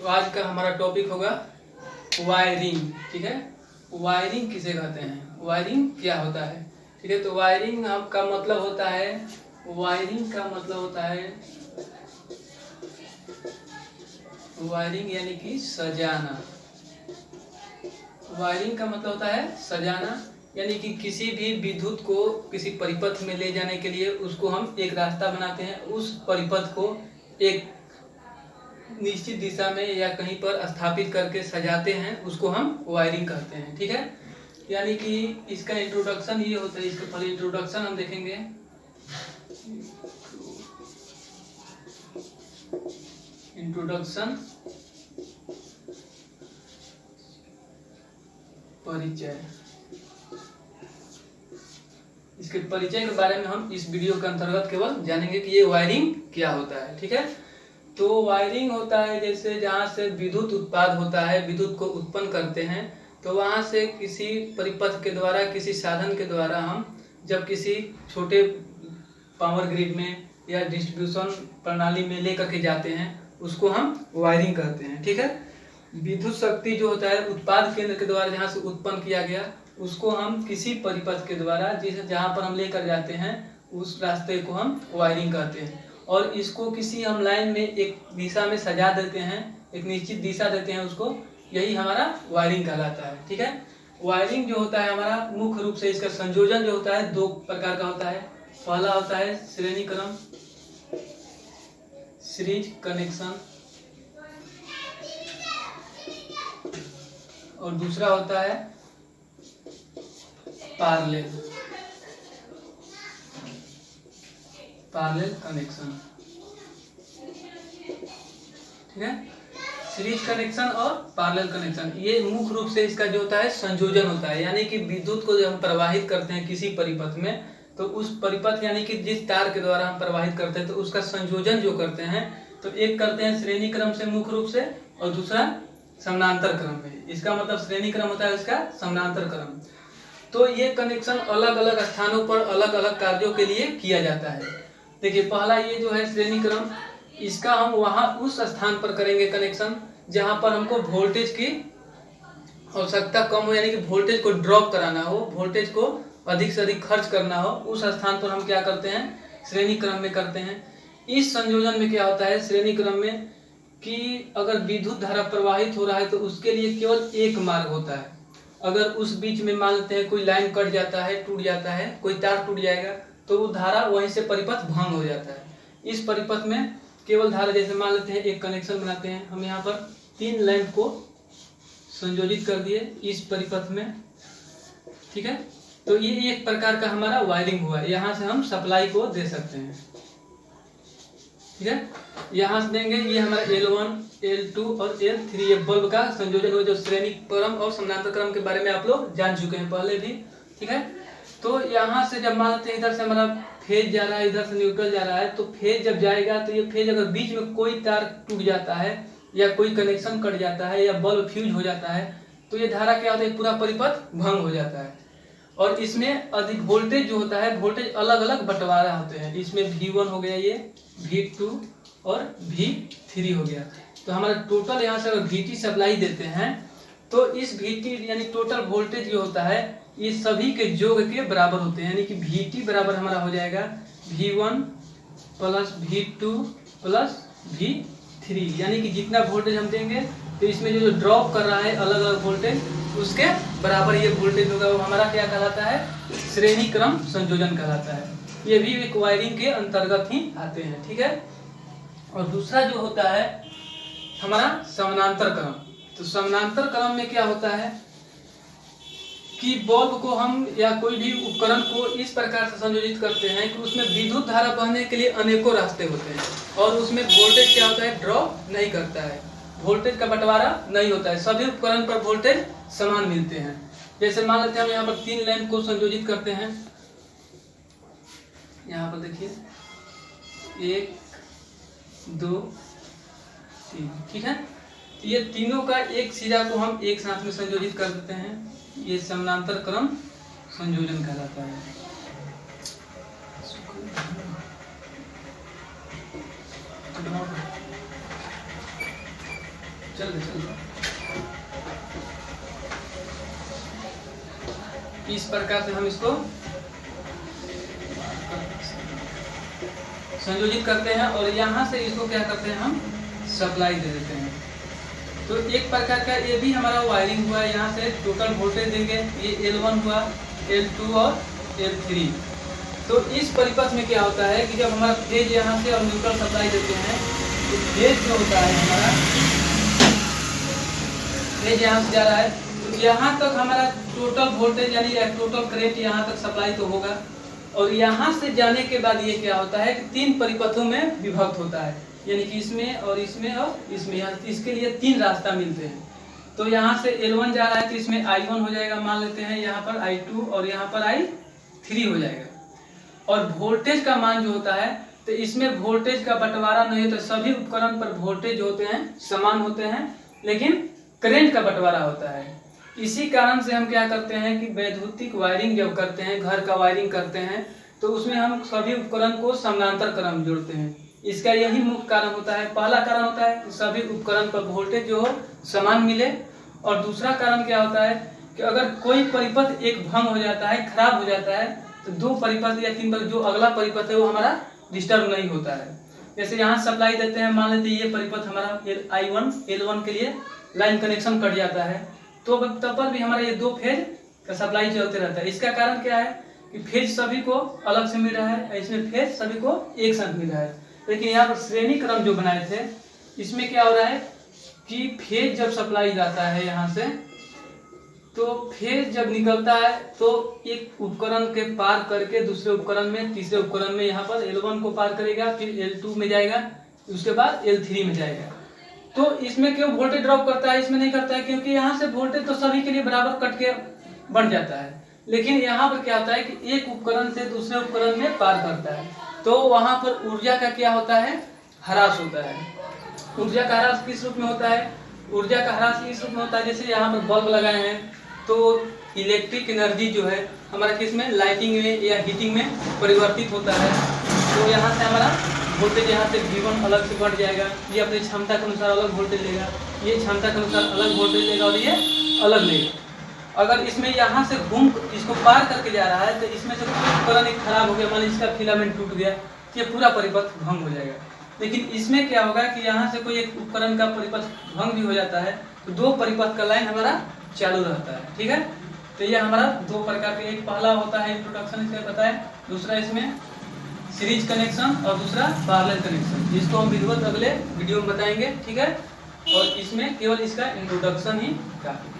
तो आज का हमारा टॉपिक होगा वायरिंग। ठीक है, वायरिंग किसे कहते हैं, वायरिंग क्या होता है। ठीक है, तो वायरिंग का मतलब होता है, वायरिंग का मतलब होता है, वायरिंग यानी कि सजाना। वायरिंग का मतलब होता है सजाना, यानी कि किसी भी विद्युत को किसी परिपथ में ले जाने के लिए उसको हम एक रास्ता बनाते हैं, उस परिपथ को एक निश्चित दिशा में या कहीं पर स्थापित करके सजाते हैं, उसको हम वायरिंग कहते हैं। ठीक है, यानी कि इसका इंट्रोडक्शन ये होता है, इसका पहले इंट्रोडक्शन हम देखेंगे। इंट्रोडक्शन, परिचय। इसके परिचय के बारे में हम इस वीडियो के अंतर्गत केवल जानेंगे कि ये वायरिंग क्या होता है। ठीक है, तो वायरिंग होता है जैसे जहाँ से विद्युत उत्पाद होता है, विद्युत को उत्पन्न करते हैं, तो वहाँ से किसी परिपथ के द्वारा, किसी साधन के द्वारा हम जब किसी छोटे पावर ग्रिड में या डिस्ट्रीब्यूशन प्रणाली में लेकर के जाते हैं, उसको हम वायरिंग कहते हैं। ठीक है, विद्युत शक्ति जो होता है उत्पाद केंद्र के द्वारा जहाँ से उत्पन्न किया गया, उसको हम किसी परिपथ के द्वारा जहाँ पर हम लेकर जाते हैं, उस रास्ते को हम वायरिंग कहते हैं। और इसको किसी हम लाइन में एक दिशा में सजा देते हैं, एक निश्चित दिशा देते हैं उसको, यही हमारा वायरिंग कहलाता है। ठीक है, वायरिंग जो होता है हमारा मुख्य रूप से इसका संयोजन जो होता है दो प्रकार का होता है। पहला होता है श्रेणी क्रम, सीरीज कनेक्शन, और दूसरा होता है पैरेलल कनेक्शन। ठीक है, सीरीज कनेक्शन और पैरेलल कनेक्शन, ये मुख्य रूप से इसका जो होता है संयोजन होता है, यानी कि विद्युत को जब हम प्रवाहित करते हैं किसी परिपथ में, तो उस परिपथ यानी कि जिस तार के द्वारा हम प्रवाहित करते हैं, तो उसका संयोजन जो करते हैं, तो एक करते हैं श्रेणी क्रम से मुख्य रूप से, और दूसरा समानांतर क्रम में। इसका मतलब श्रेणी क्रम होता है इसका समानांतर क्रम। तो ये कनेक्शन अलग अलग स्थानों पर अलग अलग कार्यों के लिए किया जाता है। देखिए, पहला ये जो है श्रेणी क्रम, इसका हम वहां उस स्थान पर करेंगे कनेक्शन जहां पर हमको वोल्टेज की आवश्यकता कम हो, यानी कि वोल्टेज को ड्रॉप कराना हो, वोल्टेज को अधिक से अधिक खर्च करना हो, उस स्थान पर हम क्या करते हैं, श्रेणी क्रम में करते हैं। इस संयोजन में क्या होता है श्रेणी क्रम में, कि अगर विद्युत धारा प्रवाहित हो रहा है तो उसके लिए केवल एक मार्ग होता है। अगर उस बीच में मान लेते हैं कोई लाइन कट जाता है, टूट जाता है, कोई तार टूट जाएगा, तो वो धारा वहीं से परिपथ भंग हो जाता है। इस परिपथ में केवल धारा, जैसे मान लेते हैं एक कनेक्शन बनाते हैं हम, यहाँ पर 3 लैंप को संयोजित कर दिए इस परिपथ में। ठीक है, तो ये एक प्रकार का हमारा वायरिंग हुआ, यहाँ से हम सप्लाई को दे सकते हैं। ठीक है, यहाँ से देंगे, ये हमारा L1, L2 और L3, ये बल्ब का संयोजन हुआ, जो श्रेणी क्रम और समानांतर क्रम के बारे में आप लोग जान चुके हैं पहले भी। ठीक है, तो यहाँ से जब मानते हैं इधर से हमारा फेज जा रहा है, इधर से न्यूट्रल जा रहा है, तो फेज जब जाएगा तो ये फेज अगर बीच में कोई तार टूट जाता है या कोई कनेक्शन कट जाता है या बल्ब फ्यूज हो जाता है, तो ये धारा क्या होता है, पूरा परिपथ भंग हो जाता है। और इसमें अधिक वोल्टेज जो होता है, वोल्टेज अलग अलग बंटवारा होते हैं। इसमें V1 हो गया, ये V2 और V3 हो गया। तो हमारा टोटल यहाँ से अगर VT सप्लाई देते हैं, तो इस VT यानी टोटल वोल्टेज जो होता है, ये सभी के योग के बराबर होते हैं, यानी कि VT बराबर हमारा हो जाएगा V1 plus V2 plus V3, यानी कि जितना वोल्टेज हम देंगे, तो इसमें जो ड्रॉप कर रहा है अलग अलग वोल्टेज, उसके बराबर ये वोल्टेज होगा। वो हमारा क्या कहलाता है, श्रेणी क्रम संयोजन कहलाता है। ये भी एक वायरिंग के अंतर्गत ही आते हैं। ठीक है, और दूसरा जो होता है हमारा समानांतर क्रम। तो समानांतर क्रम में क्या होता है कि बल्ब को हम या कोई भी उपकरण को इस प्रकार से संयोजित करते हैं कि उसमें विद्युत धारा बहने के लिए अनेकों रास्ते होते हैं, और उसमें वोल्टेज क्या होता है, ड्रॉप नहीं करता है, वोल्टेज का बंटवारा नहीं होता है, सभी उपकरण पर वोल्टेज समान मिलते हैं। जैसे मान लेते हैं हम यहाँ पर 3 लैंप को संयोजित करते हैं, यहाँ पर देखिए 1 2 3। ठीक है, ये तीनों का एक सिरा को हम एक साथ में संयोजित कर देते हैं, ये समानांतर क्रम संयोजन कहलाता है। चल इस प्रकार से हम इसको संयोजित करते हैं और यहाँ से इसको क्या करते हैं, हम सप्लाई दे देते हैं। तो एक प्रकार का ये भी हमारा वायरिंग हुआ। यहाँ से टोटल वोल्टेज देंगे, ये L1 हुआ, L2 और L3। तो इस परिपथ में क्या होता है कि जब हमारा फेज यहाँ से और न्यूट्रल सप्लाई देते हैं तो फेज जो होता है हमारा, फेज यहाँ से जा रहा है तो यहाँ तक हमारा टोटल वोल्टेज यानी टोटल करंट यहाँ तक सप्लाई तो होगा। और यहाँ से जाने के बाद ये क्या होता है कि 3 परिपथों में विभक्त होता है, यानी कि इसमें और इसमें और इसमें, यहाँ इसके लिए 3 रास्ता मिलते हैं। तो यहाँ से L1 जा रहा है तो इसमें I1 हो जाएगा, मान लेते हैं यहाँ पर I2 और यहाँ पर I3 हो जाएगा। और वोल्टेज का मान जो होता है तो इसमें वोल्टेज का बंटवारा नहीं होता, सभी उपकरण पर वोल्टेज होते हैं समान होते हैं, लेकिन करंट का बंटवारा होता है। इसी कारण से हम क्या करते हैं कि वैद्युतिक वायरिंग जब करते हैं, घर का वायरिंग करते हैं, तो उसमें हम सभी उपकरण को समानांतर क्रम जोड़ते हैं। इसका यही मुख्य कारण होता है। पहला कारण होता है कि सभी उपकरण पर वोल्टेज जो हो समान मिले, और दूसरा कारण क्या होता है कि अगर कोई परिपथ एक भंग हो जाता है, खराब हो जाता है, तो 2 परिपथ या 3 परिपथ जो अगला परिपथ है वो हमारा डिस्टर्ब नहीं होता है। जैसे यहाँ सप्लाई देते हैं, मान लेते हैं ये परिपथ हमारा I1 L1 के लिए लाइन कनेक्शन कट जाता है, तो तब पर भी हमारा ये 2 फेज का सप्लाई चलते रहता है। इसका कारण क्या है कि फेज सभी को अलग से मिल रहा है, इसमें फेज सभी को एक साथ मिल रहा है। लेकिन यहाँ पर श्रेणी क्रम जो बनाए थे, इसमें क्या हो रहा है कि फेज जब सप्लाई जाता है यहाँ से, तो फेज जब निकलता है तो एक उपकरण के पार करके दूसरे उपकरण में, तीसरे उपकरण में, यहाँ पर L1 को पार करेगा, फिर L2 में जाएगा, उसके बाद L3 में जाएगा। तो इसमें क्यों वोल्टेज ड्रॉप करता है, इसमें नहीं करता है, क्योंकि यहाँ से वोल्टेज तो सभी के लिए बराबर कट के बन जाता है। लेकिन यहाँ पर क्या होता है कि एक उपकरण से दूसरे उपकरण में पार करता है, तो वहां पर ऊर्जा का क्या होता है, ह्रास होता है। ऊर्जा का ह्रास किस रूप में होता है, ऊर्जा का ह्रास इस रूप में होता है, जैसे यहाँ पर बल्ब लगाए हैं तो इलेक्ट्रिक एनर्जी जो है हमारा किस में, लाइटिंग में या हीटिंग में परिवर्तित होता है। तो यहाँ से हमारा वोल्टेज यहाँ से V1 अलग से बढ़ जाएगा, ये अपनी क्षमता के अनुसार अलग वोल्टेज लेगा, ये क्षमता के अनुसार अलग वोल्टेज लेगा और ये अलग लेगा। अगर इसमें यहाँ से घूम इसको पार करके जा रहा है तो इसमें से कोई उपकरण एक खराब हो गया, मान लीजिए इसका फिलामेंट टूट गया, ये पूरा परिपथ भंग हो जाएगा। लेकिन इसमें क्या होगा कि यहाँ से कोई एक उपकरण का परिपथ भंग भी हो जाता है तो 2 परिपथ का लाइन हमारा चालू रहता है। ठीक है, तो ये हमारा 2 प्रकार के, एक पहला होता है इंट्रोडक्शन इसका बताए, दूसरा इसमें सीरीज कनेक्शन और दूसरा पैरेलल कनेक्शन, जिसको हम विधिवत अगले वीडियो में बताएंगे। ठीक है, और इसमें केवल इसका इंट्रोडक्शन ही काफी।